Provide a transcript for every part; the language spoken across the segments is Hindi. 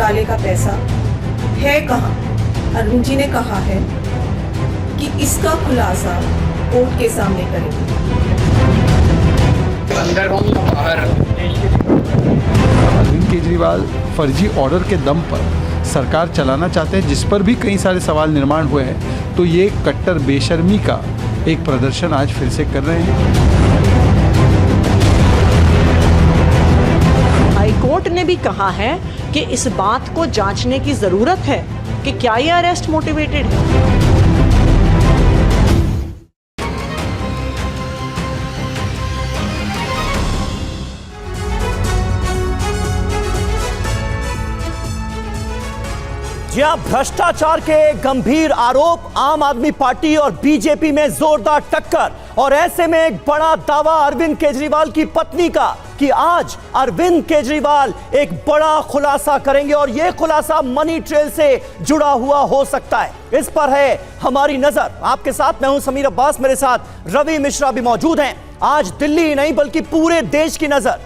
घोटाले का पैसा है कहाँ? अरविंद जी ने कहा है कि इसका खुलासा कोर्ट के सामने करेंगे। अंदर हो या बाहर? अरविंद केजरीवाल फर्जी ऑर्डर के दम पर सरकार चलाना चाहते हैं, जिस पर भी कई सारे सवाल निर्माण हुए हैं। तो ये कट्टर बेशर्मी का एक प्रदर्शन आज फिर से कर रहे हैं। हाईकोर्ट ने भी कहा है कि इस बात को जांचने की जरूरत है कि क्या ये अरेस्ट मोटिवेटेड है। जहां भ्रष्टाचार के गंभीर आरोप, आम आदमी पार्टी और बीजेपी में जोरदार टक्कर, और ऐसे में एक बड़ा दावा अरविंद केजरीवाल की पत्नी का कि आज अरविंद केजरीवाल एक बड़ा खुलासा करेंगे और यह खुलासा मनी ट्रेल से जुड़ा हुआ हो सकता है। इस पर है हमारी नजर। आपके साथ मैं हूं समीर अब्बास, मेरे साथ रवि मिश्रा भी मौजूद हैं। आज दिल्ली ही नहीं बल्कि पूरे देश की नजर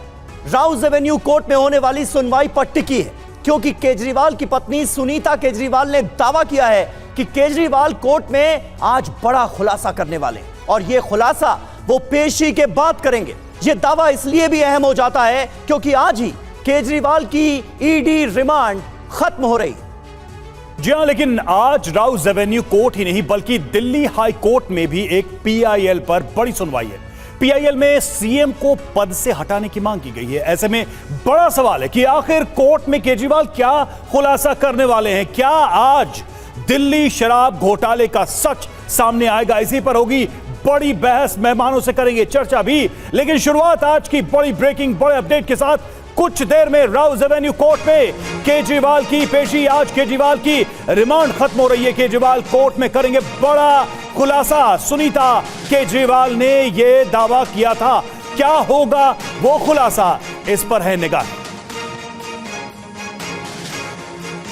राउज एवेन्यू कोर्ट में होने वाली सुनवाई पर टिकी है, क्योंकि केजरीवाल की पत्नी सुनीता केजरीवाल ने दावा किया है कि केजरीवाल कोर्ट में आज बड़ा खुलासा करने वाले हैं और यह खुलासा वो पेशी के बाद करेंगे। यह दावा इसलिए भी अहम हो जाता है क्योंकि आज ही केजरीवाल की ईडी रिमांड खत्म हो रही है। जी हां, लेकिन आज राउज एवेन्यू कोर्ट ही नहीं बल्कि दिल्ली हाई कोर्ट में भी एक पीआईएल पर बड़ी सुनवाई है। पीआईएल में सीएम को पद से हटाने की मांग की गई है। ऐसे में बड़ा सवाल है कि आखिर कोर्ट में केजरीवाल क्या खुलासा करने वाले हैं। क्या आज दिल्ली शराब घोटाले का सच सामने आएगा? इसी पर होगी बड़ी बहस, मेहमानों से करेंगे चर्चा भी। लेकिन शुरुआत आज की बड़ी ब्रेकिंग, बड़े अपडेट के साथ। कुछ देर में राउज एवेन्यू कोर्ट में केजरीवाल की पेशी। आज केजरीवाल की रिमांड खत्म हो रही है। केजरीवाल कोर्ट में करेंगे बड़ा खुलासा। सुनीता केजरीवाल ने यह दावा किया था, क्या होगा वो खुलासा, इस पर है निगाह।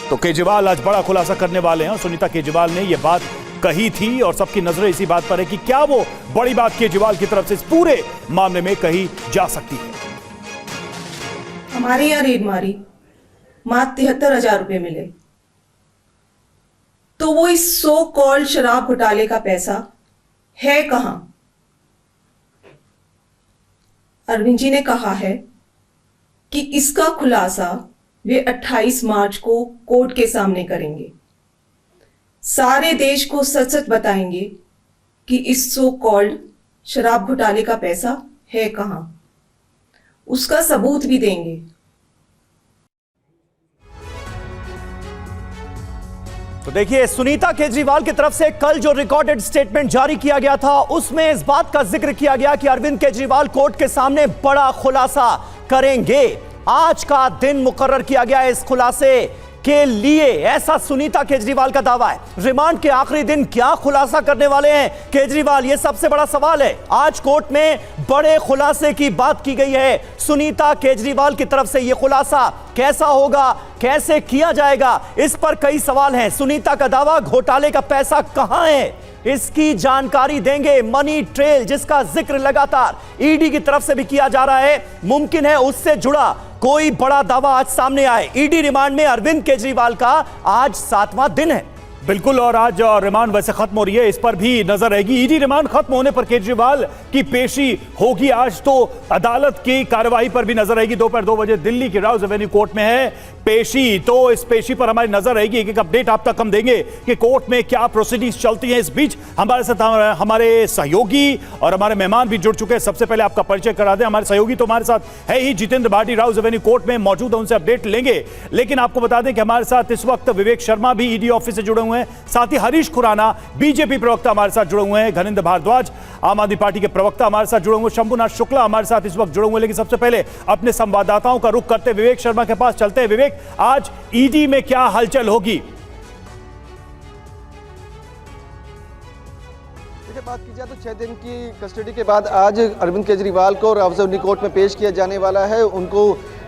तो केजरीवाल आज बड़ा खुलासा करने वाले हैं। सुनीता केजरीवाल ने यह बात कही थी और सबकी नजरें इसी बात पर है कि क्या वो बड़ी बात केजरीवाल की तरफ से इस पूरे मामले में कही जा सकती है। हमारे यहाँ रेड मारी, मात्र 73,000 रुपए मिले, तो वो इस सो कॉल्ड शराब घोटाले का पैसा है कहां? अरविंद जी ने कहा है कि इसका खुलासा वे 28 मार्च को कोर्ट के सामने करेंगे। सारे देश को सच सच बताएंगे कि इस सो कॉल्ड शराब घोटाले का पैसा है कहां, उसका सबूत भी देंगे। तो देखिए, सुनीता केजरीवाल की तरफ से कल जो रिकॉर्डेड स्टेटमेंट जारी किया गया था उसमें इस बात का जिक्र किया गया कि अरविंद केजरीवाल कोर्ट के सामने बड़ा खुलासा करेंगे। आज का दिन मुकर्रर किया गया है इस खुलासे के लिए, ऐसा सुनीता केजरीवाल का दावा है। रिमांड के आखिरी दिन क्या खुलासा करने वाले हैं केजरीवाल, यह सबसे बड़ा सवाल है। आज कोर्ट में बड़े खुलासे की बात की गई है। सुनीता केजरीवाल की तरफ से यह खुलासा कैसा होगा, कैसे किया जाएगा, इस पर कई सवाल हैं। सुनीता का दावा, घोटाले का पैसा कहां है, इसकी जानकारी देंगे। मनी ट्रेल जिसका जिक्र लगातार ईडी की तरफ से भी किया जा रहा है, मुमकिन है उससे जुड़ा कोई बड़ा दावा आज सामने आए। ईडी रिमांड में अरविंद केजरीवाल का आज 7वां दिन है। बिल्कुल, और आज रिमांड वैसे खत्म हो रही है, इस पर भी नजर रहेगी। ईडी रिमांड खत्म होने पर केजरीवाल की पेशी होगी आज, तो अदालत की कार्यवाही पर भी नजर रहेगी। दोपहर 2 बजे दिल्ली की राउज एवेन्यू कोर्ट में है पेशी, तो इस पेशी पर हमारी नजर रहेगी। एक एक अपडेट आप तक हम देंगे कि कोर्ट में क्या प्रोसीडिंग्स चलती हैं। इस बीच हमारे साथ हमारे सहयोगी और हमारे मेहमान भी जुड़ चुके हैं। सबसे पहले आपका परिचय करा दें। हमारे सहयोगी तो हमारे साथ है ही, जितेंद्र भाटी राउज एवेन्यू कोर्ट में मौजूद है, उनसे अपडेट लेंगे। लेकिन आपको बता दें कि हमारे साथ इस वक्त विवेक शर्मा भी ईडी ऑफिस से जुड़े हुए हैं, साथ ही हरीश खुराना बीजेपी प्रवक्ता हमारे साथ जुड़े हुए हैं, घनिंद्र भारद्वाज आम आदमी पार्टी के प्रवक्ता हमारे साथ जुड़े हुए, शंभुनाथ शुक्ला हमारे साथ इस वक्त जुड़े हुए। लेकिन सबसे पहले अपने संवाददाताओं का रुख करते विवेक शर्मा के पास चलते हैं। विवेक, आज ईडी में क्या हलचल होगी? बात की जाए तो 6 दिन की कस्टडी के बाद आज अरविंद केजरीवाल को राउज एवेन्यू कोर्ट में पेश किया जाने वाला है। उनको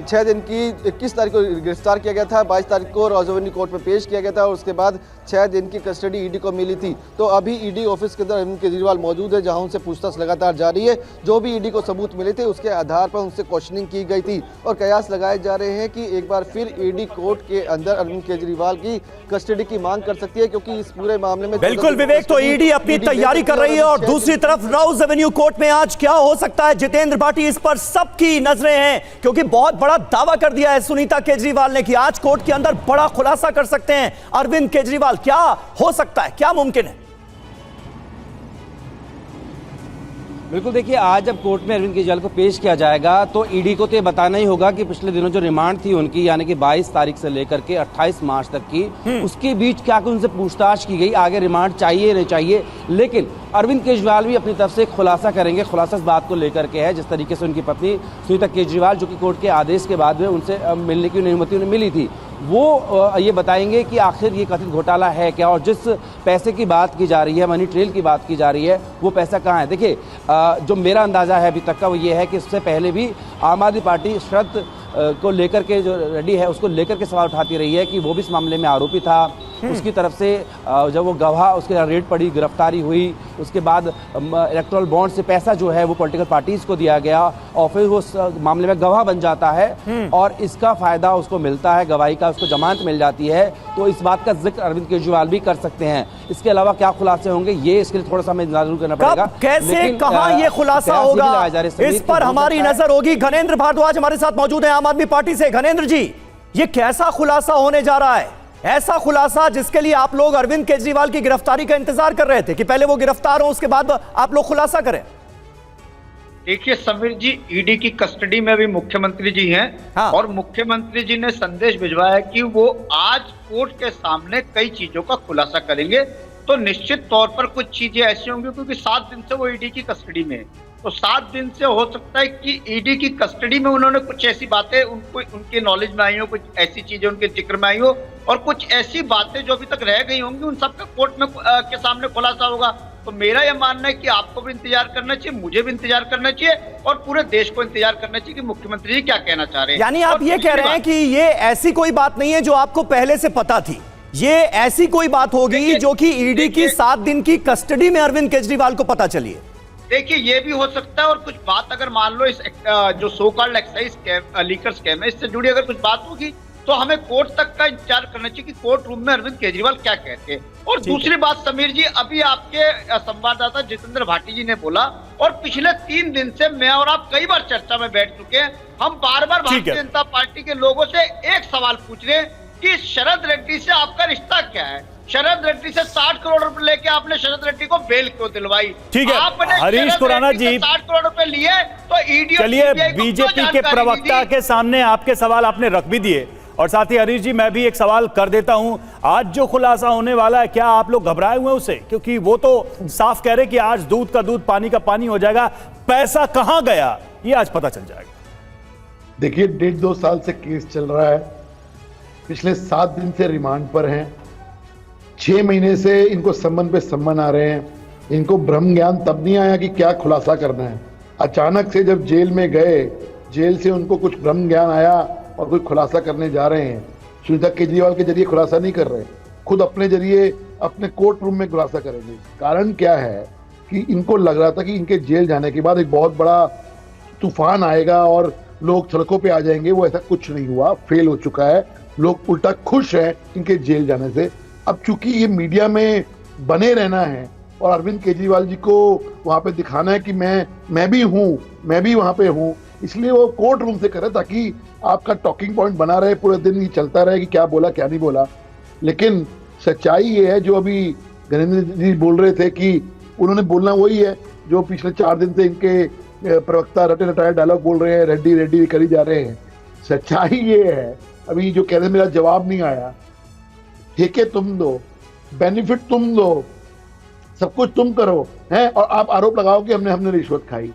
6 दिन की 21 तारीख को गिरफ्तार किया गया था, 22 तारीख को राउज एवेन्यू कोर्ट में पेश किया गया था और उसके बाद 6 दिन की कस्टडी ईडी को मिली थी। तो अभी ईडी ऑफिस के अंदर अरविंद केजरीवाल मौजूद है, जहां उनसे पूछताछ लगातार जारी है। जो भी ईडी को सबूत मिले थे उसके आधार पर उनसे क्वेश्चनिंग की गई थी और कयास लगाए जा रहे हैं कि एक बार फिर ईडी कोर्ट के अंदर अरविंद केजरीवाल की कस्टडी की मांग कर सकती है, क्योंकि इस पूरे मामले में बिल्कुल विवेक, तो ईडी अपनी तैयारी कर रही है और दूसरी तरफ राउज एवेन्यू कोर्ट में आज क्या हो सकता है, जितेंद्र भाटी, इस पर सबकी नजरें हैं, क्योंकि बहुत बड़ा दावा कर दिया है सुनीता केजरीवाल ने कि आज कोर्ट के अंदर बड़ा खुलासा कर सकते हैं अरविंद केजरीवाल। क्या हो सकता है, क्या मुमकिन है? बिल्कुल, देखिए आज जब कोर्ट में अरविंद केजरीवाल को पेश किया जाएगा तो ईडी को तो ये बताना ही होगा कि पिछले दिनों जो रिमांड थी उनकी, यानी कि 22 तारीख से लेकर के 28 मार्च तक की, उसके बीच क्या कुछ उनसे पूछताछ की गई, आगे रिमांड चाहिए नहीं चाहिए। लेकिन अरविंद केजरीवाल भी अपनी तरफ से एक खुलासा करेंगे। खुलासा इस बात को लेकर के है जिस तरीके से उनकी पत्नी सुनीता केजरीवाल, जो कि कोर्ट के आदेश के बाद में उनसे मिलने की अनुमति उन्हें मिली थी, वो ये बताएंगे कि आखिर ये कथित घोटाला है क्या और जिस पैसे की बात की जा रही है, मनी ट्रेल की बात की जा रही है, वो पैसा कहाँ है। देखिए जो मेरा अंदाजा है अभी तक का वो ये है कि इससे पहले भी आम आदमी पार्टी शरद को लेकर के जो रेड्डी है उसको लेकर के सवाल उठाती रही है कि वो भी इस मामले में आरोपी था। उसकी तरफ से जब वो गवाह, उसके रेड पड़ी, गिरफ्तारी हुई, उसके बाद इलेक्टोरल बॉन्ड से पैसा जो है वो पॉलिटिकल पार्टीज को दिया गया और फिर वो मामले में गवाह बन जाता है और इसका फायदा उसको मिलता है, गवाही का उसको जमानत मिल जाती है। तो इस बात का जिक्र अरविंद केजरीवाल भी कर सकते हैं। इसके अलावा क्या खुलासे होंगे ये इसके लिए थोड़ा सा हमें जरूर करना पड़ेगा। कैसे, कहां ये खुलासा होगा, इस पर हमारी नजर होगी। घनेंद्र भारद्वाज हमारे साथ मौजूद है आम आदमी पार्टी से। घनेंद्र जी, ये कैसा खुलासा होने जा रहा है? ऐसा खुलासा जिसके लिए आप लोग अरविंद केजरीवाल की गिरफ्तारी का इंतजार कर रहे थे कि पहले वो गिरफ्तार हो उसके बाद आप लोग खुलासा करें। देखिए समीर जी, ईडी की कस्टडी में भी मुख्यमंत्री जी हैं। हाँ। और मुख्यमंत्री जी ने संदेश भिजवाया कि वो आज कोर्ट के सामने कई चीजों का खुलासा करेंगे। तो निश्चित तौर पर कुछ चीजें ऐसी होंगी, क्योंकि 7 दिन से वो ईडी की कस्टडी में है, तो 7 दिन से हो सकता है कि ईडी की कस्टडी में उन्होंने कुछ ऐसी बातें उनको उनके नॉलेज में आई हो, कुछ ऐसी चीजें उनके जिक्र में आई हो और कुछ ऐसी बातें जो अभी तक रह गई होंगी उन सबका कोर्ट में के सामने खुलासा होगा। तो मेरा यह मानना है कि आपको भी इंतजार करना चाहिए, मुझे भी इंतजार करना चाहिए और पूरे देश को इंतजार करना चाहिए कि मुख्यमंत्री जी क्या कहना चाह रहे हैं। यानी आप ये कह रहे हैं कि ये ऐसी कोई बात नहीं है जो आपको पहले से पता थी, ये ऐसी कोई बात होगी जो कि ईडी की 7 दिन की कस्टडी में अरविंद केजरीवाल को पता चली है। देखिए ये भी हो सकता है और कुछ बात अगर मान लो इस जो so called excise liquor scam है इससे जुड़ी अगर कुछ बात होगी तो हमें कोर्ट तक का इंतजार करना चाहिए कि कोर्ट रूम में अरविंद केजरीवाल क्या कहते हैं। और दूसरी बात समीर जी, अभी आपके संवाददाता जितेंद्र भाटी जी ने बोला और पिछले 3 दिन से मैं और आप कई बार चर्चा में बैठ चुके हैं, हम बार बार भारतीय जनता पार्टी के लोगों से एक सवाल पूछ रहे हैं कि शरद रेड्डी से आपका रिश्ता क्या है। शरद रेड्डी से 60 करोड़ रुपए लेके आपने शरद रेड्डी को बेल क्यों दिलवाई? ठीक है, आपने हरीश खुराना जी 60 करोड़ रुपए लिए तो ईडी, चलिए बीजेपी के प्रवक्ता के सामने आपके सवाल आपने रख भी दिए और साथ ही हरीश जी मैं भी एक सवाल कर देता हूं। आज जो खुलासा होने वाला है, क्या आप लोग घबराए हुए उसे? क्योंकि वो तो साफ कह रहे कि आज दूध का दूध पानी का पानी हो जाएगा, पैसा कहां गया ये आज पता चल जाएगा। देखिए 1.5-2 साल से केस चल रहा है, पिछले 7 दिन से रिमांड पर हैं, 6 महीने से इनको सम्मन पे सम्मन आ रहे हैं। इनको ब्रह्म ज्ञान तब नहीं आया कि क्या खुलासा करना है। अचानक से जब जेल में गए, जेल से उनको कुछ ब्रह्म ज्ञान आया और कोई खुलासा करने जा रहे हैं। सुनीता केजरीवाल के जरिए खुलासा नहीं कर रहे, खुद अपने जरिए अपने कोर्ट रूम में खुलासा करेंगे। कारण क्या है कि इनको लग रहा था कि इनके जेल जाने के बाद एक बहुत बड़ा तूफान आएगा और लोग सड़कों पे आ जाएंगे। वो ऐसा कुछ नहीं हुआ, फेल हो चुका है। लोग उल्टा खुश हैं इनके जेल जाने से। अब चूंकि ये मीडिया में बने रहना है और अरविंद केजरीवाल जी को वहां पे दिखाना है कि मैं भी हूँ, मैं भी वहां पे हूँ, इसलिए वो कोर्ट रूम से करे ताकि आपका टॉकिंग पॉइंट बना रहे, पूरे दिन ये चलता रहे कि क्या बोला क्या नहीं बोला। लेकिन सच्चाई ये है जो अभी घनेंद्र जी बोल रहे थे कि उन्होंने बोलना वही है जो पिछले 4 दिन से इनके प्रवक्ता रटे रटाए डायलॉग बोल रहे हैं, रेड्डी रेड्डी करी जा रहे हैं। सच्चाई ये है, अभी जो कह रहे मेरा जवाब नहीं आया, ठेके तुम दो, बेनिफिट तुम दो, सब कुछ तुम करो हैं और आप आरोप लगाओ कि हमने रिश्वत खाई।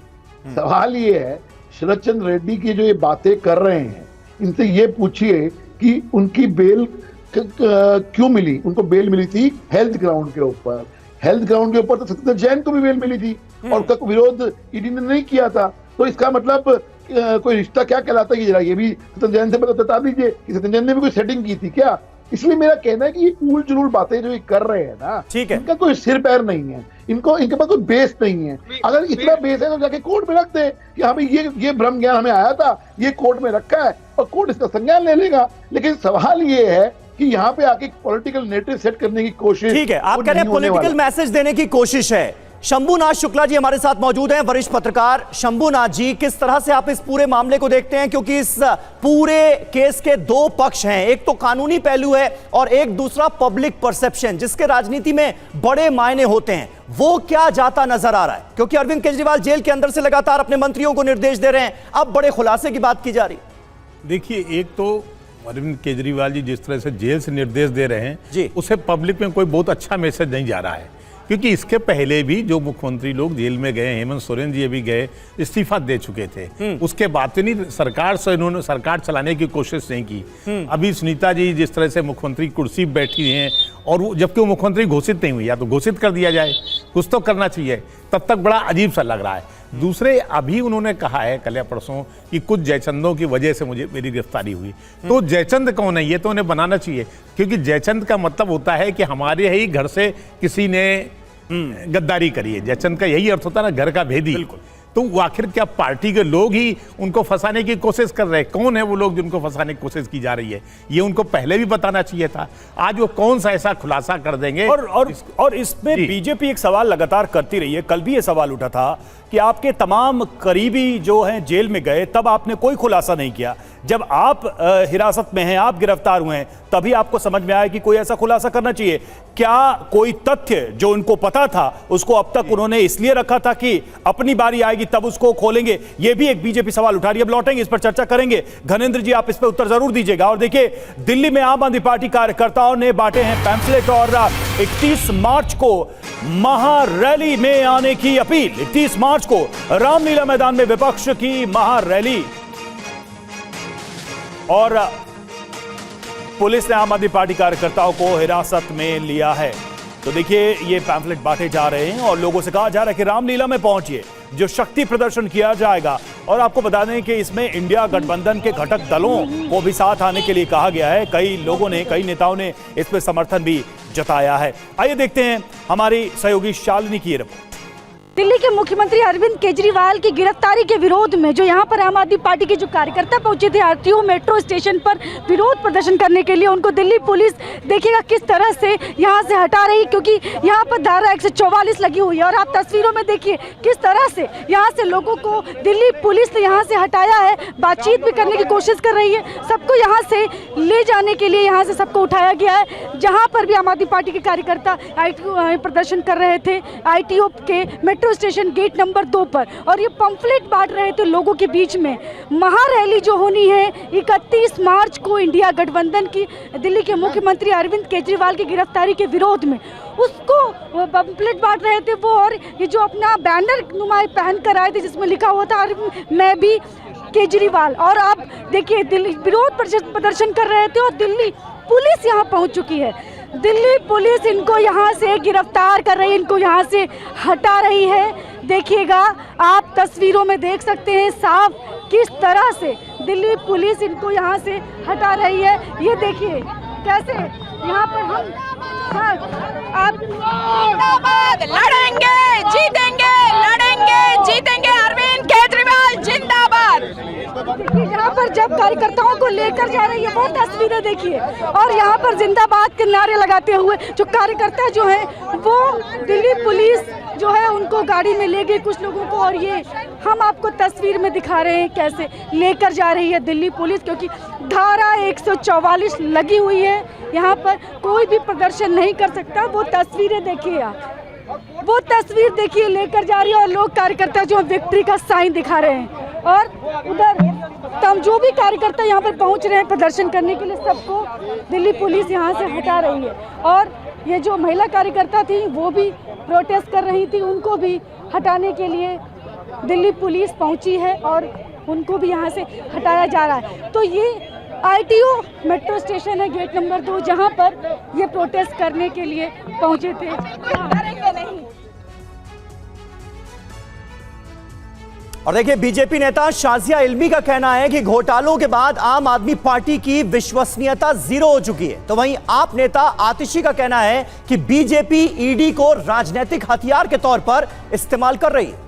सवाल ये है शरद चंद्र रेड्डी की जो ये बातें कर रहे हैं, इनसे ये पूछिए कि उनकी बेल क्यों मिली। उनको बेल मिली थी हेल्थ ग्राउंड के ऊपर, हेल्थ ग्राउंड के ऊपर तो सत्येंद्र जैन को भी बेल मिली थी और उसका विरोध ईडी ने नहीं किया था। तो इसका मतलब कोई रिश्ता क्या कहलाता है, ये भी सत्येंद्र जैन से बता दीजिए कि सत्येंद्र जैन ने भी कोई सेटिंग की थी क्या। इसलिए मेरा कहना है कि ये ऊल जुलूल बातें जो ये कर रहे हैं ना, ठीक है, इनका कोई सिर पैर नहीं है, इनके पास कोई बेस नहीं है। अगर इतना बेस है तो जाके कोर्ट में रख दे कि हाँ भाई ये भ्रम ज्ञान हमें आया था, ये कोर्ट में रखा है और कोर्ट इसका संज्ञान ले लेगा। लेकिन सवाल ये है कि यहाँ पे आके पॉलिटिकल नेरेटिव सेट करने की कोशिश, ठीक है, आप कह रहे हैं पॉलिटिकल मैसेज देने की कोशिश है। शंभुनाथ शुक्ला जी हमारे साथ मौजूद हैं, वरिष्ठ पत्रकार। शंभुनाथ जी, किस तरह से आप इस पूरे मामले को देखते हैं, क्योंकि इस पूरे केस के दो पक्ष हैं, एक तो कानूनी पहलू है और एक दूसरा पब्लिक परसेप्शन, जिसके राजनीति में बड़े मायने होते हैं, वो क्या जाता नजर आ रहा है? क्योंकि अरविंद केजरीवाल जेल के अंदर से लगातार अपने मंत्रियों को निर्देश दे रहे हैं, अब बड़े खुलासे की बात की जा रही। देखिए, एक तो अरविंद केजरीवाल जी जिस तरह से जेल से निर्देश दे रहे हैं, उसे पब्लिक में कोई बहुत अच्छा मैसेज नहीं जा रहा है, क्योंकि इसके पहले भी जो मुख्यमंत्री लोग जेल में गए, हेमंत सोरेन जी अभी गए, इस्तीफा दे चुके थे, उसके बाद तो नहीं सरकार से इन्होंने सरकार चलाने की कोशिश नहीं की। अभी सुनीता जी जिस तरह से मुख्यमंत्री कुर्सी पर बैठी हैं और जबकि वो मुख्यमंत्री घोषित नहीं हुई, या तो घोषित कर दिया जाए, कुछ तो करना चाहिए, तब तक बड़ा अजीब सा लग रहा है। दूसरे, अभी उन्होंने कहा है कल या परसों कि कुछ जयचंदों की वजह से मेरी गिरफ्तारी हुई। तो जयचंद कौन है, ये तो उन्हें बनाना चाहिए, क्योंकि जयचंद का मतलब होता है कि हमारे ही घर से किसी ने गद्दारी करी है। जयचंद का यही अर्थ होता है ना, घर का भेदी। बिल्कुल। तो वो आखिर क्या पार्टी के लोग ही उनको फंसाने की कोशिश कर रहे हैं? कौन है वो लोग जिनको फंसाने की कोशिश की जा रही है? ये उनको पहले भी बताना चाहिए था। आज वो कौन सा ऐसा खुलासा कर देंगे? और इसमें बीजेपी एक सवाल लगातार करती रही है। कल भी ये सवाल उठा था कि आपके तमाम करीबी जो हैं जेल में गए, तब आपने कोई खुलासा नहीं किया। जब आप हिरासत में हैं, आप गिरफ्तार हुए हैं, तभी आपको समझ में आया कि कोई ऐसा खुलासा करना चाहिए। क्या कोई तथ्य जो उनको पता था उसको अब तक उन्होंने इसलिए रखा था कि अपनी बारी आएगी तब उसको खोलेंगे? ये भी एक बीजेपी सवाल उठा रही है। अब लौटेंगे, इस पर चर्चा करेंगे। घनेंद्र जी, आप इस पर उत्तर जरूर दीजिएगा। और देखिए, दिल्ली में आम आदमी पार्टी कार्यकर्ताओं ने बांटे हैं पैम्फलेट और 31 मार्च को महारैली में आने की अपील। 31 मार्च को रामलीला मैदान में विपक्ष की महारैली, और पुलिस ने आम आदमी पार्टी कार्यकर्ताओं को हिरासत में लिया है। तो देखिए, ये पैम्फलेट बांटे जा रहे हैं और लोगों से कहा जा रहा है कि रामलीला में पहुंचिए, जो शक्ति प्रदर्शन किया जाएगा। और आपको बता दें कि इसमें इंडिया गठबंधन के घटक दलों को भी साथ आने के लिए कहा गया है। कई लोगों ने, कई नेताओं ने इस पर समर्थन भी जताया है। आइए देखते हैं हमारी सहयोगी शालिनी की रिपोर्ट। दिल्ली के मुख्यमंत्री अरविंद केजरीवाल की गिरफ्तारी के विरोध में जो यहाँ पर आम आदमी पार्टी के जो कार्यकर्ता पहुंचे थे आरटीओ मेट्रो स्टेशन पर विरोध प्रदर्शन करने के लिए, उनको दिल्ली पुलिस देखिएगा किस तरह से यहाँ से हटा रही, क्योंकि यहाँ पर धारा 144 लगी हुई है। और आप तस्वीरों में देखिए किस तरह से यहाँ से लोगों को दिल्ली पुलिस ने यहाँ से हटाया है। बातचीत भी करने की कोशिश कर रही है, सबको यहाँ से ले जाने के लिए यहाँ से सबको उठाया गया है। जहाँ पर भी आम आदमी पार्टी के कार्यकर्ता प्रदर्शन कर रहे थे आईटीओ के मेट्रो स्टेशन गेट नंबर 2 पर, और ये पंफलेट बांट रहे थे लोगों के बीच में। महारैली जो होनी है 31 मार्च को इंडिया गठबंधन की, दिल्ली के मुख्यमंत्री अरविंद केजरीवाल की गिरफ्तारी के विरोध में, उसको पंफलेट बांट रहे थे वो। और ये जो अपना बैनर नुमाई पहन कर आए थे जिसमें लिखा हुआ था मैं भी केजरीवाल। और आप देखिए, दिल्ली विरोध प्रदर्शन कर रहे थे और दिल्ली पुलिस यहाँ पहुँच चुकी है। दिल्ली पुलिस इनको यहाँ से गिरफ्तार कर रही है, इनको यहाँ से हटा रही है। देखिएगा, आप तस्वीरों में देख सकते हैं साफ किस तरह से दिल्ली पुलिस इनको यहाँ से हटा रही है। ये देखिए कैसे यहाँ पर हम आप जिंदाबाद, लड़ेंगे जीतेंगे, लड़ेंगे जीतेंगे, अरविंद केजरीवाल जिंदाबाद। देखिए यहाँ पर जब कार्यकर्ताओं को लेकर जा रही है वो तस्वीरें देखिए, और यहाँ पर जिंदाबाद के नारे लगाते हुए जो कार्यकर्ता जो हैं वो दिल्ली पुलिस जो है उनको गाड़ी में ले गई कुछ लोगों को। और ये हम आपको तस्वीर में दिखा रहे हैं कैसे लेकर जा रही है दिल्ली पुलिस, क्योंकि धारा 144 लगी हुई है। यहाँ पर कोई भी प्रदर्शन नहीं कर सकता। वो तस्वीरें देखिए आप, वो तस्वीर देखिए लेकर जा रही है, और लोग कार्यकर्ता जो विक्ट्री का साइन दिखा रहे हैं। और उधर तब जो भी कार्यकर्ता यहाँ पर पहुँच रहे हैं प्रदर्शन करने के लिए, सबको दिल्ली पुलिस यहाँ से हटा रही है। और ये जो महिला कार्यकर्ता थी वो भी प्रोटेस्ट कर रही थी, उनको भी हटाने के लिए दिल्ली पुलिस पहुँची है और उनको भी यहाँ से हटाया जा रहा है। तो ये आईटीओ मेट्रो स्टेशन है गेट नंबर 2, जहाँ पर ये प्रोटेस्ट करने के लिए पहुँचे थे। और देखिए, बीजेपी नेता शाजिया इल्मी का कहना है कि घोटालों के बाद आम आदमी पार्टी की विश्वसनीयता जीरो हो चुकी है। तो वहीं आप नेता आतिशी का कहना है कि बीजेपी ईडी को राजनीतिक हथियार के तौर पर इस्तेमाल कर रही है।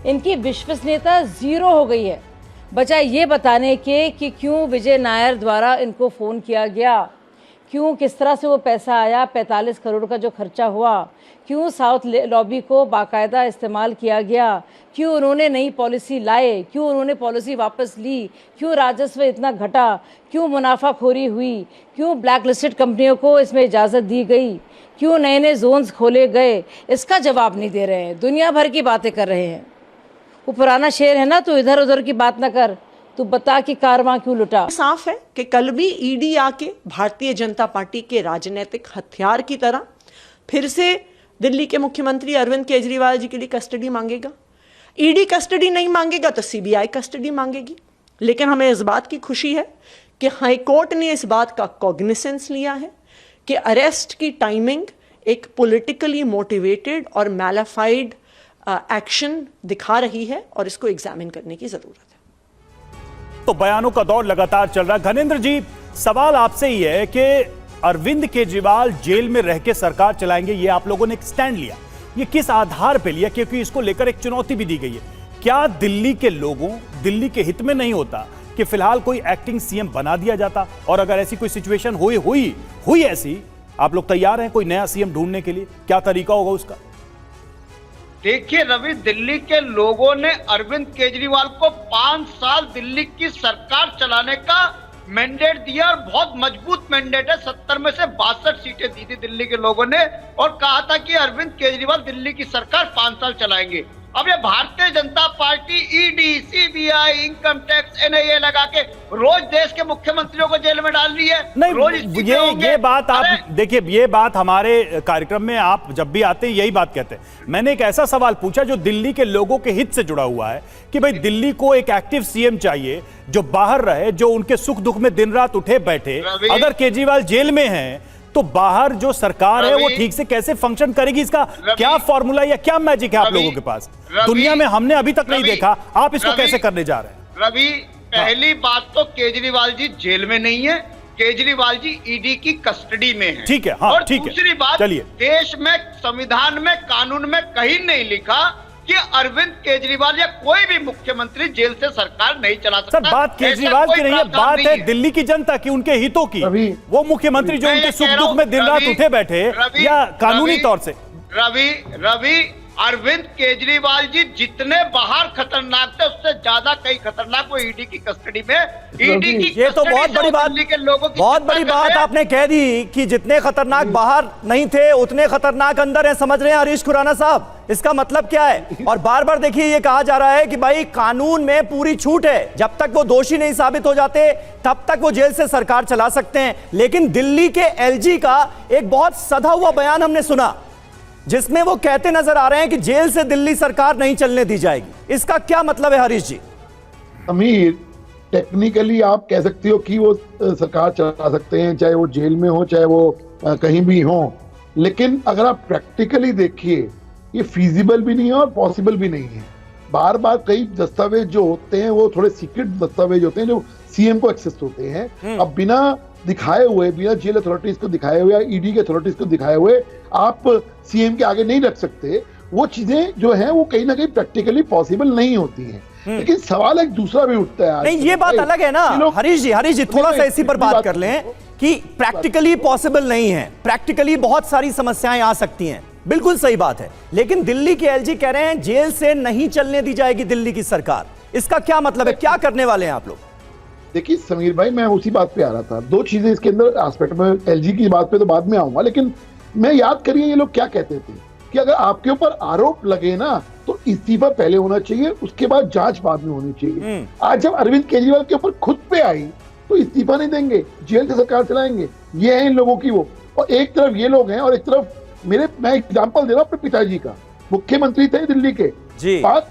इनकी विश्वसनीयता जीरो हो गई है, बजाय ये बताने के कि क्यों विजय नायर द्वारा इनको फोन किया गया, क्यों किस तरह से वो पैसा आया, 45 करोड़ का जो खर्चा हुआ, क्यों साउथ लॉबी को बाकायदा इस्तेमाल किया गया, क्यों उन्होंने नई पॉलिसी लाए, क्यों उन्होंने पॉलिसी वापस ली, क्यों राजस्व इतना घटा, क्यों मुनाफाखोरी हुई, क्यों ब्लैक लिस्टेड कंपनियों को इसमें इजाज़त दी गई, क्यों नए नए जोन्स खोले गए, इसका जवाब नहीं दे रहे हैं। दुनिया भर की बातें कर रहे हैं। वो पुराना शेर है ना, तो इधर उधर की बात ना कर, तू बता कि कारवां क्यों लुटा। साफ है कि कल भी ईडी आके भारतीय जनता पार्टी के राजनीतिक हथियार की तरह फिर से दिल्ली के मुख्यमंत्री अरविंद केजरीवाल जी के लिए कस्टडी मांगेगा। ईडी कस्टडी नहीं मांगेगा तो सीबीआई कस्टडी मांगेगी। लेकिन हमें इस बात की खुशी है कि हाई कोर्ट ने इस बात का कॉग्निसेंस लिया है कि अरेस्ट की टाइमिंग एक पॉलिटिकली मोटिवेटेड और मैलिफाइड एक्शन दिखा रही है और इसको एग्जामिन करने की जरूरत है। तो बयानों का दौर लगातार चल रहा है। घनेंद्र जी, सवाल आपसे ही है कि अरविंद केजरीवाल जेल में रह के सरकार चलाएंगे, ये आप लोगों ने एक स्टैंड लिया, ये किस आधार पे लिया? क्योंकि इसको लेकर एक चुनौती भी दी गई है। क्या दिल्ली के लोगों, दिल्ली के हित में नहीं होता कि फिलहाल कोई एक्टिंग सीएम बना दिया जाता? और अगर ऐसी कोई सिचुएशन हुई ऐसी, आप लोग तैयार हैं कोई नया सीएम ढूंढने के लिए? क्या तरीका होगा उसका? देखिए रवि, दिल्ली के लोगों ने अरविंद केजरीवाल को 5 साल दिल्ली की सरकार चलाने का मैंडेट दिया और बहुत मजबूत मैंडेट है। 70 में से 62 सीटें दी थी दिल्ली के लोगों ने और कहा था कि अरविंद केजरीवाल दिल्ली की सरकार 5 साल चलाएंगे। अब ये Bharatiya Janata party ED, CBI, income tax, NIA लगा के रोज देश के मुख्यमंत्रियों को जेल में डाल रही है। नहीं, रोज ये बात आप देखिए, ये बात हमारे कार्यक्रम में आप जब भी आते हैं यही बात कहते हैं। मैंने एक ऐसा सवाल पूछा जो दिल्ली के लोगों के हित से जुड़ा हुआ है कि भाई दिल्ली को एक एक्टिव सीएम चाहिए जो बाहर रहे, जो उनके सुख दुख में दिन रात उठे बैठे। अगर केजरीवाल जेल में है तो बाहर जो सरकार है वो ठीक से कैसे फंक्शन करेगी? इसका क्या फॉर्मूला या क्या मैजिक है आप लोगों के पास? दुनिया में हमने अभी तक नहीं देखा, आप इसको कैसे करने जा रहे हैं? रवि, पहली बात तो केजरीवाल जी जेल में नहीं है, केजरीवाल जी ईडी की कस्टडी में है। ठीक है, हाँ, और ठीक है। दूसरी बात, चलिए, देश में, संविधान में, कानून में कहीं नहीं लिखा कि अरविंद केजरीवाल या कोई भी मुख्यमंत्री जेल से सरकार नहीं चला सकता। सर, बात केजरीवाल की नहीं है, बात है दिल्ली की जनता की, उनके हितों की। वो मुख्यमंत्री जो उनके सुख दुख में दिन रात उठे बैठे या कानूनी तौर से। रवि, अरविंद केजरीवाल जी जितने बाहर खतरनाक थे उससे ज्यादा कई खतरनाक वो ईडी की कस्टडी में। ईडी की ये तो बहुत बड़ी बात, बहुत बड़ी बात आपने कह दी कि जितने खतरनाक बाहर नहीं थे उतने खतरनाक अंदर हैं। समझ रहे हैं हरीश खुराना साहब इसका मतलब क्या है? और बार बार देखिए ये कहा जा रहा है कि भाई कानून में पूरी छूट है, जब तक वो दोषी नहीं साबित हो जाते तब तक वो जेल से सरकार चला सकते हैं। लेकिन दिल्ली के एलजी का एक बहुत सधा हुआ बयान हमने सुना जिसमें वो कहते नजर आ रहे हैं कि जेल से दिल्ली सरकार नहीं चलने दी जाएगी। इसका क्या मतलब है हरीश जी? अमीर, टेक्निकली आप कह सकते हो कि वो सरकार चला सकते हैं, चाहे वो जेल में हो चाहे वो कहीं भी हो, लेकिन अगर आप प्रैक्टिकली देखिए ये फीजिबल भी नहीं है और पॉसिबल भी नहीं है। बार बार कई दस्तावेज जो होते हैं वो थोड़े सीक्रेट दस्तावेज होते हैं जो सीएम को एक्सेस होते हैं। अब बिना दिखाए हुए, बिना जेल अथॉरिटीज को दिखाए हुए या ईडी के अथॉरिटीज को दिखाए हुए आप सीएम के आगे नहीं रख सकते। वो चीजें जो हैं वो कहीं ना कहीं प्रैक्टिकली पॉसिबल नहीं होती हैं। लेकिन सवाल एक दूसरा भी उठता है। नहीं, ये बात अलग है ना हरीश जी थोड़ा सा इसी पर बात कर लें कि प्रैक्टिकली पॉसिबल नहीं है, प्रैक्टिकली बहुत सारी समस्याएं आ सकती हैं, बिल्कुल सही बात है। लेकिन दिल्ली के एलजी कह रहे हैं जेल से नहीं चलने दी जाएगी दिल्ली की सरकार। इसका क्या मतलब है? क्या करने वाले हैं आप लोग? देखिए समीर भाई, मैं उसी बात पे आ रहा था। दो चीजें इसके अंदर एस्पेक्ट में, एलजी की बात पे तो बाद में आऊंगा, लेकिन मैं याद करिए ये लोग क्या कहते थे कि अगर आपके ऊपर आरोप लगे ना तो इस्तीफा पहले होना चाहिए, उसके बाद जांच बाद में होनी चाहिए। आज जब अरविंद केजरीवाल के ऊपर खुद पे आई तो इस्तीफा नहीं देंगे, जेल से सरकार चलाएंगे। ये है इन लोगों की वो। और एक तरफ ये लोग हैं और एक तरफ मैं एग्जाम्पल दे रहा हूँ अपने पिताजी का। मुख्यमंत्री थे दिल्ली के,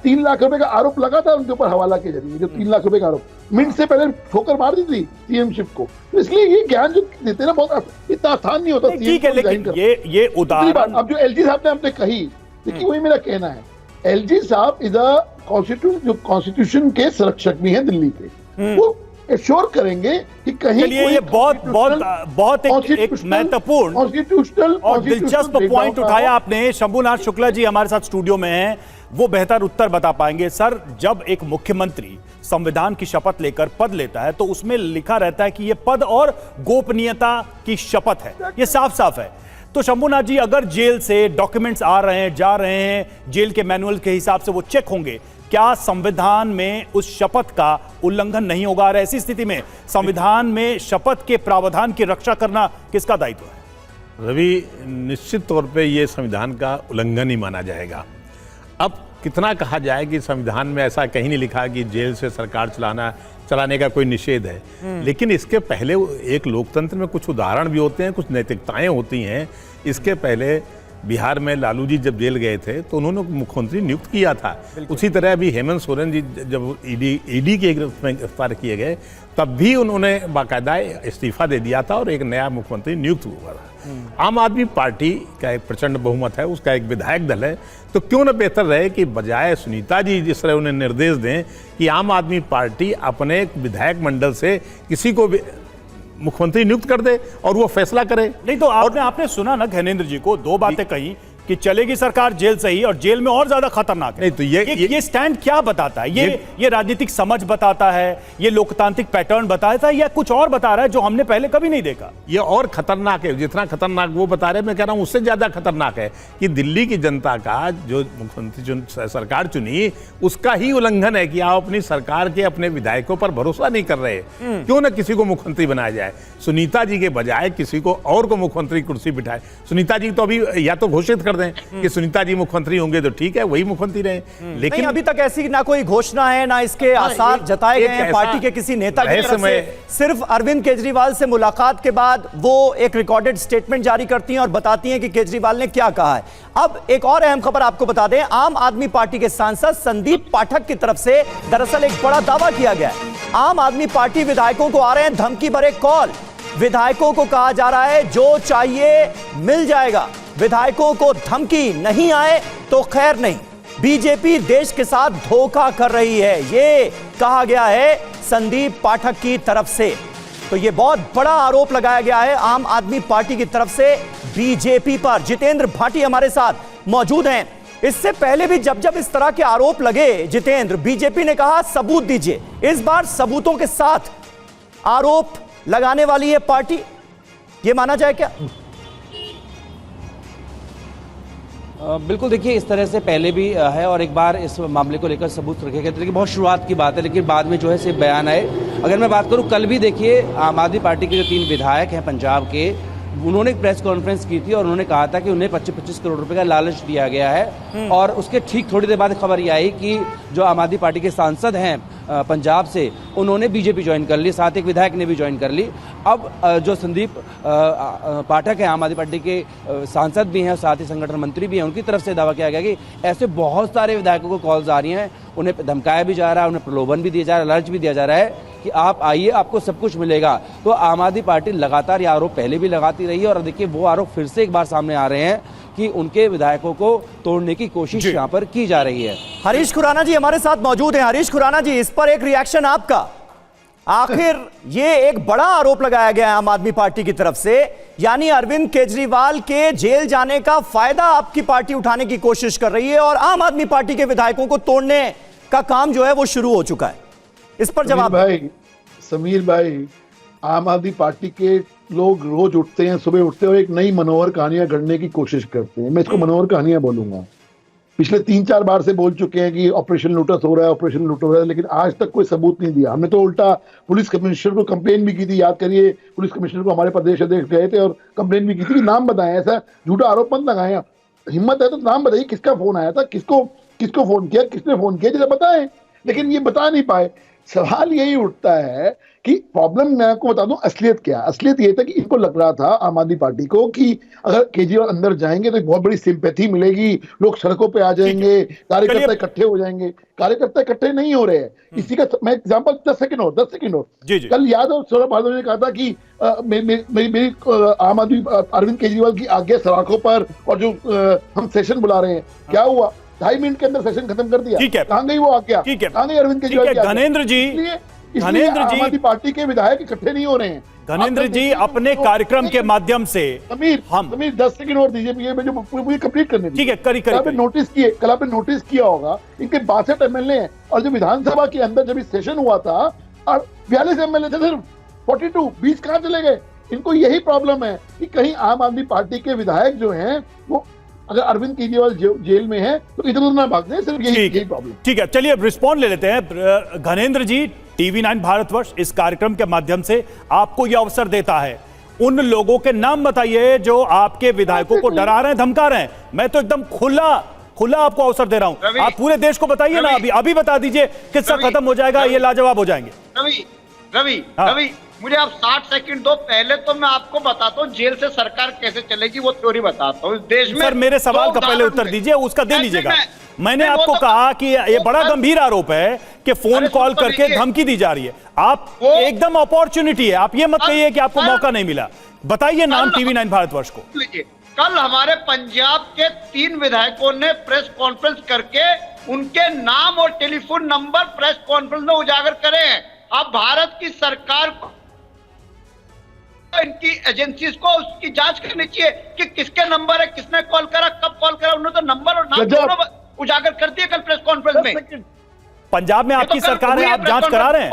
3 लाख रुपए का आरोप लगा था उनके ऊपर हवाला के जरिए, जो 3 लाख रुपए का आरोप मिनट से पहले ठोकर मार दी थी सीएमशिप को। तो इसलिए ये ज्ञान जो देते ना बहुत इतना आसान नहीं होता। ठीक है, लेकिन ये उदाहरण अब जो एलजी साहब ने हमने कही, देखिए वही मेरा कहना है एलजी साहब इज अ कॉन्स्टिट्यूशन के संरक्षक भी हैं दिल्ली के, वो एश्योर करेंगे कि कहीं चलिए ये बहुत एक महत्वपूर्ण कॉन्स्टिट्यूशनल और दिलचस्प पॉइंट उठाया आपने। शंभुनाथ शुक्ला जी हमारे साथ स्टूडियो में हैं, वो बेहतर उत्तर बता पाएंगे। सर, जब एक मुख्यमंत्री संविधान की शपथ लेकर पद लेता है तो उसमें लिखा रहता है कि यह पद और गोपनीयता की शपथ है, ये साफ साफ है। तो शंभुनाथ जी, अगर जेल से डॉक्यूमेंट्स आ रहे हैं, जा रहे हैं, जेल के मैनुअल के हिसाब से वो चेक होंगे, क्या संविधान में उस शपथ का उल्लंघन नहीं होगा? और ऐसी स्थिति में संविधान में शपथ के प्रावधान की रक्षा करना किसका दायित्व है? रवि, निश्चित तौर पे ये संविधान का उल्लंघन ही माना जाएगा। अब कितना कहा जाए कि संविधान में ऐसा कहीं नहीं लिखा कि जेल से सरकार चलाने का कोई निषेध है, लेकिन इसके पहले एक लोकतंत्र में कुछ उदाहरण भी होते हैं, कुछ नैतिकताएं होती हैं। इसके पहले बिहार में लालू जी जब जेल गए थे तो उन्होंने मुख्यमंत्री नियुक्त किया था। उसी तरह अभी हेमंत सोरेन जी जब ईडी के गिरफ्तार किए गए तब भी उन्होंने बाकायदा इस्तीफा दे दिया था और एक नया मुख्यमंत्री नियुक्त हुआ था। आम आदमी पार्टी का एक प्रचंड बहुमत है, उसका एक विधायक दल है, तो क्यों न बेहतर रहे कि बजाय सुनीता जी जिस तरह उन्हें निर्देश दें कि आम आदमी पार्टी अपने विधायक मंडल से किसी को मुख्यमंत्री नियुक्त कर दे और वो फैसला करे। नहीं तो आपने सुना ना घनेंद्र जी को दो बातें कही कि चलेगी सरकार जेल से ही, और जेल में और ज्यादा खतरनाक है। नहीं तो ये स्टैंड क्या बताता है? ये राजनीतिक समझ बताता है, ये लोकतांत्रिक पैटर्न बताता है, या कुछ और बता रहा है जो हमने पहले कभी नहीं देखा? ये और खतरनाक है। जितना खतरनाक वो बता रहे हैं, मैं कह रहा हूं उससे ज्यादा खतरनाक है कि दिल्ली की जनता का जो मुख्यमंत्री सरकार चुनी उसका ही उल्लंघन है कि आप अपनी सरकार के अपने विधायकों पर भरोसा नहीं कर रहे। क्यों ना किसी को मुख्यमंत्री बनाया जाए, सुनीता जी के बजाय किसी को और को मुख्यमंत्री कुर्सी बिठाए। सुनीता जी तो अभी या तो घोषित कर दें कि सुनीता जी मुख्यमंत्री होंगे तो ठीक है, वही मुख्यमंत्री रहे, लेकिन अभी तक ऐसी ना कोई घोषणा है, ना इसके आसार जताए गए हैं पार्टी के किसी नेता की तरफ से। सिर्फ अरविंद केजरीवाल से मुलाकात के बाद वो एक रिकॉर्डेड स्टेटमेंट जारी करती हैं और बताती हैं कि केजरीवाल ने क्या कहा है। अब एक और अहम खबर आपको बता दें, आम आदमी पार्टी के सांसद संदीप पाठक की तरफ से दरअसल एक बड़ा दावा किया गया है। आम आदमी पार्टी विधायकों को आ रहे हैं धमकी भरे कॉल। विधायकों को कहा जा रहा है जो चाहिए मिल जाएगा, विधायकों को धमकी नहीं आए तो खैर नहीं, बीजेपी देश के साथ धोखा कर रही है, ये कहा गया है संदीप पाठक की तरफ से। तो ये बहुत बड़ा आरोप लगाया गया है आम आदमी पार्टी की तरफ से बीजेपी पर। जितेंद्र भाटी हमारे साथ मौजूद हैं। इससे पहले भी जब जब इस तरह के आरोप लगे जितेंद्र, बीजेपी ने कहा सबूत दीजिए। इस बार सबूतों के साथ आरोप लगाने वाली है पार्टी, ये माना जाए क्या? बिल्कुल, देखिए इस तरह से पहले भी है और एक बार इस मामले को लेकर सबूत रखे गए थे, लेकिन बहुत शुरुआत की बात है, लेकिन बाद में जो है सिर्फ बयान आए। अगर मैं बात करूं, कल भी देखिए आम आदमी पार्टी के जो 3 विधायक हैं पंजाब के, उन्होंने एक प्रेस कॉन्फ्रेंस की थी और उन्होंने कहा था कि उन्हें 25-25 करोड़ रुपए का लालच दिया गया है। और उसके ठीक थोड़ी देर बाद खबर ये आई कि जो आम आदमी पार्टी के सांसद हैं पंजाब से, उन्होंने बीजेपी ज्वाइन कर ली, साथ एक विधायक ने भी ज्वाइन कर ली। अब जो संदीप पाठक है, आम आदमी पार्टी के सांसद भी हैं, साथ ही संगठन मंत्री भी हैं, उनकी तरफ से दावा किया गया कि ऐसे बहुत सारे विधायकों को कॉल्स आ रही हैं, उन्हें धमकाया भी जा रहा है, उन्हें प्रलोभन भी दिया जा रहा है, लालच भी दिया जा रहा है कि आप आइए, आपको सब कुछ मिलेगा। तो आम आदमी पार्टी लगातार ये आरोप पहले भी लगाती रही है और देखिए वो आरोप फिर से एक बार सामने आ रहे हैं कि उनके विधायकों को तोड़ने की कोशिश यहाँ पर की जा रही है। हरीश खुराना जी हमारे साथ मौजूद हैं। हरीश खुराना जी, इस पर एक रिएक्शन आपका। आखिर ये एक बड़ा आरोप लगाया गया है आम आदमी पार्टी की तरफ से, यानी अरविंद केजरीवाल के जेल जाने का फायदा आपकी पार्टी उठाने की कोशिश कर रही है और आम आदमी पार्टी के विधायकों को तोड़ने का काम जो है वो शुरू हो चुका है। इस पर जवाब। समीर भाई, आम आदमी पार्टी के लोग रोज उठते हैं, सुबह उठते हैं और एक नई मनोहर कहानियां गढ़ने की कोशिश करते हैं। मैं इसको मनोहर कहानियां बोलूंगा। पिछले 3-4 बार से बोल चुके हैं कि ऑपरेशन लूटस हो रहा है, ऑपरेशन लूट हो रहा है, लेकिन आज तक कोई सबूत नहीं दिया। हमने तो उल्टा पुलिस कमिश्नर को कंप्लेन भी की थी, याद करिए, पुलिस कमिश्नर को हमारे प्रदेश अध्यक्ष गए थे और कंप्लेन भी की थी कि नाम बताएं, ऐसा झूठा आरोप मत लगाएं, हिम्मत है तो नाम बताइए, किसका फोन आया था, किसको फोन किया, किसने फोन किया, जरा बताएं। लेकिन ये बता नहीं पाए। सवाल यही उठता है कि प्रॉब्लम, मैं आपको बता दूं असलियत क्या है। असलियत ये था कि इनको लग रहा था आम आदमी पार्टी को कि अगर केजरीवाल अंदर जाएंगे तो एक बहुत बड़ी सिंपैथी मिलेगी, लोग सड़कों पे आ जाएंगे, कार्यकर्ता इकट्ठे हो जाएंगे। कार्यकर्ता इकट्ठे नहीं हो रहे हैं। इसी का मैं एग्जांपल 10 सेकंड और कल याद हो सौरभ भारद्वाज ने कहा था कि मेरी आम आदमी अरविंद केजरीवाल की आज्ञा सड़कों पर और जो हम सेशन बुला रहे हैं, क्या हुआ? 2.5 मिनट के अंदर सेशन खत्म कर दिया। ठीक है, कहां गई वो आज्ञा? ठीक है, कहां गई अरविंद केजरीवाल की आज्ञा? धनेंद्र जी, इसलिए आम आदमी पार्टी के विधायक इकट्ठे नहीं हो रहे हैं। धनेंद्र जी अपने कार्यक्रम के माध्यम से समीर 10 सेकंड और दीजिए, मुझे कंप्लीट करने दीजिए। ठीक है, कल आपने नोटिस किया होगा, इनके 62 एमएलए हैं और जो विधानसभा के अंदर जब सेशन हुआ था और 42 एमएलए थे सिर्फ, 42 20 कहां चले गए? इनको यही प्रॉब्लम है कि कहीं आम आदमी पार्टी के विधायक जो हैं वो अगर अरविंद केजरीवाल जेल में है तो इधर उधर ना भाग जाए, सिर्फ यही प्रॉब्लम। ठीक है, चलिए अब रिस्पॉन्ड ले लेते हैं। घनेंद्र जी, TV9 भारतवर्ष इस कार्यक्रम के माध्यम से आपको यह अवसर देता है, उन लोगों के नाम बताइए जो आपके विधायकों को डरा रहे हैं, धमका रहे हैं। मैं तो एकदम खुला आपको अवसर दे रहा हूं, आप पूरे देश को बताइए ना, अभी बता दीजिए, किस्सा खत्म हो जाएगा, ये लाजवाब हो जाएंगे। रवि, मुझे आप 60 सेकंड दो, पहले तो मैं आपको बताता हूँ जेल से सरकार कैसे चलेगी, वो थ्योरी बताता हूँ। इस देश में सर मेरे सवाल का पहले उत्तर दीजिए, उसका दे लीजिएगा। मैंने आपको कहा कि ये बड़ा गंभीर आरोप है कि फोन कॉल करके धमकी दी जा रही है। आप एकदम अपॉर्चुनिटी है, आप ये मत कहिए कि आपको मौका नहीं मिला। बताइए नाम TV9 भारतवर्ष को। कल हमारे पंजाब के 3 विधायकों ने प्रेस कॉन्फ्रेंस करके उनके नाम और टेलीफोन नंबर प्रेस कॉन्फ्रेंस में उजागर करे हैं। अब भारत की सरकार को इनकी एजेंसीज को उसकी जांच करनी चाहिए कि किसके नंबर है, किसने कॉल करा, कब कॉल करा। उन्होंने तो नंबर और नाम दोनों उजागर कर दिए कल प्रेस कॉन्फ्रेंस में। पंजाब में आपकी सरकार है, आप जांच करा रहे हैं?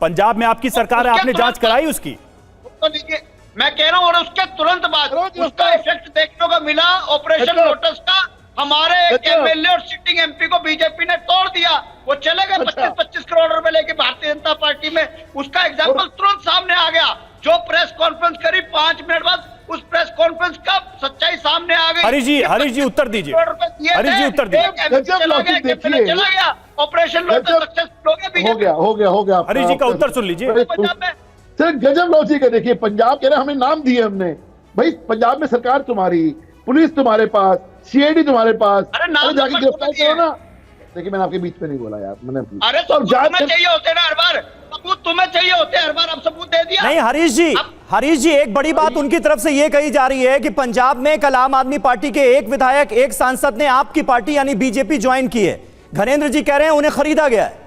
पंजाब में आपकी सरकार है, आपने जांच कराई उसकी? मैं कह रहा हूं, और उसके तुरंत बाद उसका इफेक्ट देखने को मिला ऑपरेशन लोटस का। हमारे एमएलए और सिटिंग एमपी को बीजेपी ने तोड़ दिया, वो चले गए 25-25 करोड़ रुपए लेके भारतीय जनता पार्टी में। उसका एग्जाम्पल तुरंत सामने आ गया। जो प्रेस कॉन्फ्रेंस करी 5 मिनट बाद उस प्रेस कॉन्फ्रेंस का सच्चाई सामने आ गई। हरीश जी उत्तर दीजिए, हरीश जी उत्तर दीजिए। चला गया ऑपरेशन लोटस सक्सेसफुल हो गया। हरीश जी का उत्तर सुन लीजिए। सर गजब लॉजिक है। देखिए पंजाब कह रहे हमें नाम दिए हमने, भाई पंजाब में सरकार तुम्हारी, पुलिस तुम्हारे पास, CID तुम्हारे पास, अरे जाके गिरफ्तार करो ना। देखिए मैंने आपके बीच में नहीं बोला यार, मैंने अरे तुम्हें चाहिए होते ना हर बार, सबूत तुम्हें चाहिए होते हर बार, अब सबूत दे दिया। नहीं हरीश जी एक बड़ी बात उनकी तरफ से ये कही जा रही है कि पंजाब में कल आम आदमी पार्टी के एक विधायक, एक सांसद ने आपकी पार्टी यानी बीजेपी ज्वाइन की है। घनेंद्र जी कह रहे हैं उन्हें खरीदा गया है।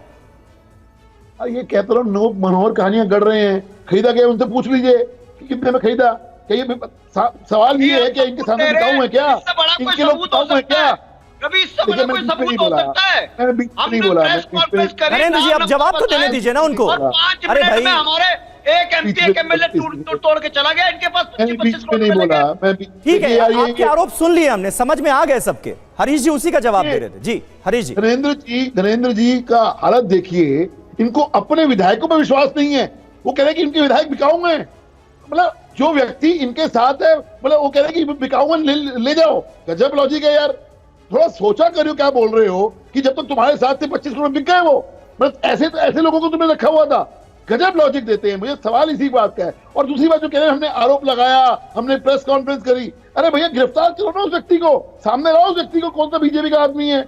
ये कहते रहो नो मनोहर कहानियां गढ़ रहे हैं। खरीदा गया, उनसे पूछ लीजिए कि कितने में खरीदा। सवाल ये है कि इनके सामने बिकाऊ है क्या, इनके लोग बिकाऊ है क्या? कभी इससे बड़ा कोई सबूत हो सकता है? नहीं बोला। नरेंद्र जी आप जवाब तो देने दीजिए ना उनको। अरे भाई हमारे एक एमपी एक एमएलए तोड़ के चला गया, इनके पास 25-25 करोड़ नहीं बोला। ठीक है, आपके आरोप सुन लिए हमने, समझ में आ गए सबके। हरीश जी उसी का जवाब दे रहे थे। जी हरीश जी। धनेंद्र जी का हालत देखिए, इनको अपने विधायकों पर विश्वास नहीं है। वो कह रहे कि इनके विधायक बिकाऊ हैं, मतलब जो व्यक्ति इनके साथ है मतलब वो कह रहे कि बिकाऊ ले जाओ। गजब लॉजिक है यार, थोड़ा सोचा करियो क्या बोल रहे हो कि जब तक तुम्हारे साथ थे 25 करोड़ बिक गए वो, मतलब ऐसे लोगों को तुमने रखा हुआ था। गजब लॉजिक देते हैं। मुझे सवाल इसी बात का है। और दूसरी बात जो कह रहे हैं हमने आरोप लगाया, हमने प्रेस कॉन्फ्रेंस करी, अरे भैया गिरफ्तार करो ना उस व्यक्ति को, सामने लाओ उस व्यक्ति को, कौन सा बीजेपी का आदमी है।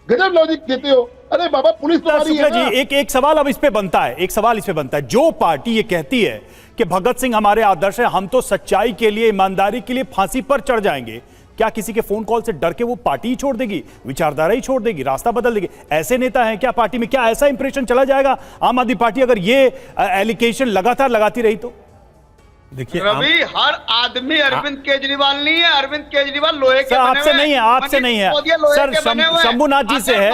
गजब लॉजिक देते हो। अरे बाबा पुलिस तुम्हारी है ना। जी एक सवाल अब इस पे बनता है, एक सवाल इस पे बनता है। जो पार्टी ये कहती है कि भगत सिंह हमारे आदर्श है, हम तो सच्चाई के लिए, ईमानदारी के लिए फांसी पर चढ़ जाएंगे, क्या किसी के फोन कॉल से डर के वो पार्टी ही छोड़ देगी, विचारधारा ही छोड़ देगी, रास्ता बदल देगी? ऐसे नेता हैं क्या पार्टी में? क्या ऐसा इंप्रेशन चला जाएगा आम आदमी पार्टी अगर ये एलिगेशन लगातार लगाती रही तो? देखिए रवि, हर आदमी अरविंद केजरीवाल नहीं है। अरविंद केजरीवाल लोहे के आपसे नहीं है, आपसे नहीं है सर। शंभुनाथ जी से है,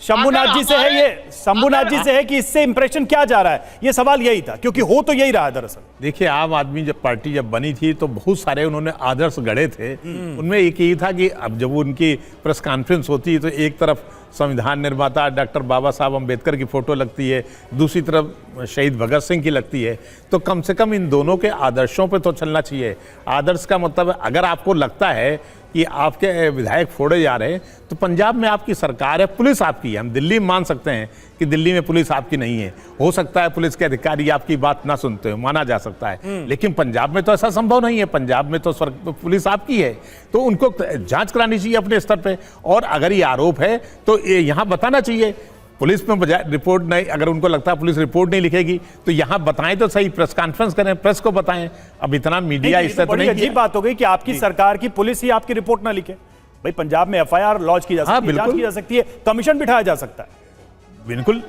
शंभुनाथ जी से है, ये शंभुनाथ जी से है कि इससे इंप्रेशन क्या जा रहा है, ये सवाल यही था, क्योंकि हो तो यही रहा है दरअसल। देखिए आम आदमी जब पार्टी जब बनी थी तो बहुत सारे उन्होंने आदर्श गढ़े थे। उनमें एक यही था कि अब जब उनकी प्रेस कॉन्फ्रेंस होती है तो एक तरफ संविधान निर्माता डॉक्टर बाबा साहब अम्बेडकर की फोटो लगती है, दूसरी तरफ शहीद भगत सिंह की लगती है। तो कम से कम इन दोनों के आदर्शों पे तो चलना चाहिए। आदर्श का मतलब अगर आपको लगता है कि आपके विधायक फोड़े जा रहे हैं तो पंजाब में आपकी सरकार है, पुलिस आपकी है। हम दिल्ली में मान सकते हैं कि दिल्ली में पुलिस आपकी नहीं है, हो सकता है पुलिस के अधिकारी आपकी बात ना सुनते हो, माना जा सकता है। लेकिन पंजाब में तो ऐसा संभव नहीं है। पंजाब में तो पुलिस आपकी है, तो उनको जांच करानी चाहिए अपने स्तर पे। और अगर ये आरोप है तो ये यहाँ बताना चाहिए। पुलिस में बजाय रिपोर्ट नहीं, अगर उनको लगता है पुलिस रिपोर्ट नहीं लिखेगी तो यहाँ बताएं तो सही, प्रेस कॉन्फ्रेंस करें, प्रेस को बताएं। अब इतना मीडिया इस तरह तो नहीं। अजीब बात हो गई कि आपकी सरकार की पुलिस ही आपकी रिपोर्ट ना लिखे। भाई पंजाब में एफआईआर लॉन्च की जा सकती है, जांच की जा सकती है, कमीशन बिठाया जा सकता है। बिल्कुल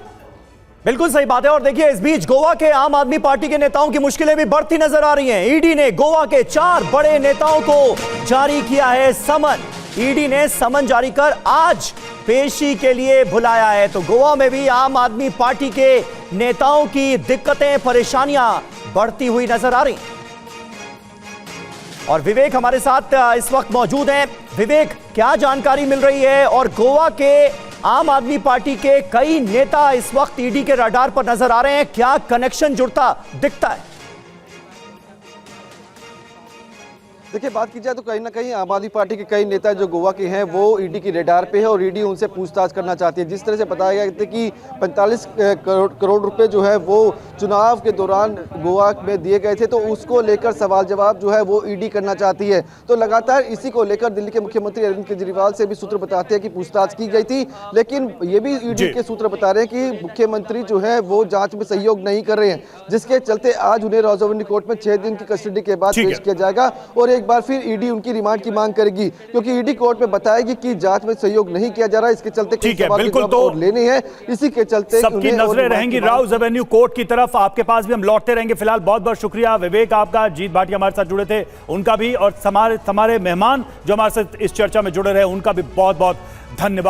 बिल्कुल सही बात है। और देखिए, इस बीच गोवा के आम आदमी पार्टी के नेताओं की मुश्किलें भी बढ़ती नजर आ रही हैं। ईडी ने गोवा के 4 बड़े नेताओं को जारी किया है समन। ईडी ने समन जारी कर आज पेशी के लिए बुलाया है। तो गोवा में भी आम आदमी पार्टी के नेताओं की दिक्कतें, परेशानियां बढ़ती हुई नजर आ रही। और विवेक हमारे साथ इस वक्त मौजूद हैं। विवेक, क्या जानकारी मिल रही है? और गोवा के आम आदमी पार्टी के कई नेता इस वक्त ईडी के रडार पर नजर आ रहे हैं, क्या कनेक्शन जुड़ता दिखता है? देखिए, बात की जाए तो कहीं ना कहीं आम आदमी पार्टी के कई नेता जो गोवा के हैं वो ईडी की रेडार पे है और ईडी उनसे पूछताछ करना चाहती है। जिस तरह से बताया गया कि 45 करोड़ रुपए जो है वो चुनाव के दौरान गोवा में दिए गए थे, तो उसको लेकर सवाल जवाब जो है वो ईडी करना चाहती है। तो लगातार इसी को लेकर दिल्ली के मुख्यमंत्री अरविंद केजरीवाल से भी सूत्र बताते हैं कि पूछताछ की गई थी, लेकिन ये भी ईडी के सूत्र बता रहे हैं कि मुख्यमंत्री जो है वो जांच में सहयोग नहीं कर रहे हैं, जिसके चलते आज उन्हें राजौरी कोर्ट में 6 दिन की कस्टडी के बाद पेश किया जाएगा और एक बार फिर ईडी उनकी रिमांड की मांग करेगी, क्योंकि ईडी कोर्ट में बताएगी कि जांच में सहयोग नहीं किया जा रहा है। इसके चलते बिल्कुल तो लेने हैं, इसी के चलते सबकी नजरें रहेंगी राउज एवेन्यू कोर्ट की तरफ। आपके पास भी हम लौटते रहेंगे। फिलहाल बहुत बहुत शुक्रिया विवेक आपका, जीत भाटिया हमारे साथ जुड़े थे उनका भी, और हमारे मेहमान जो हमारे साथ इस चर्चा में जुड़े रहे उनका भी बहुत बहुत धन्यवाद।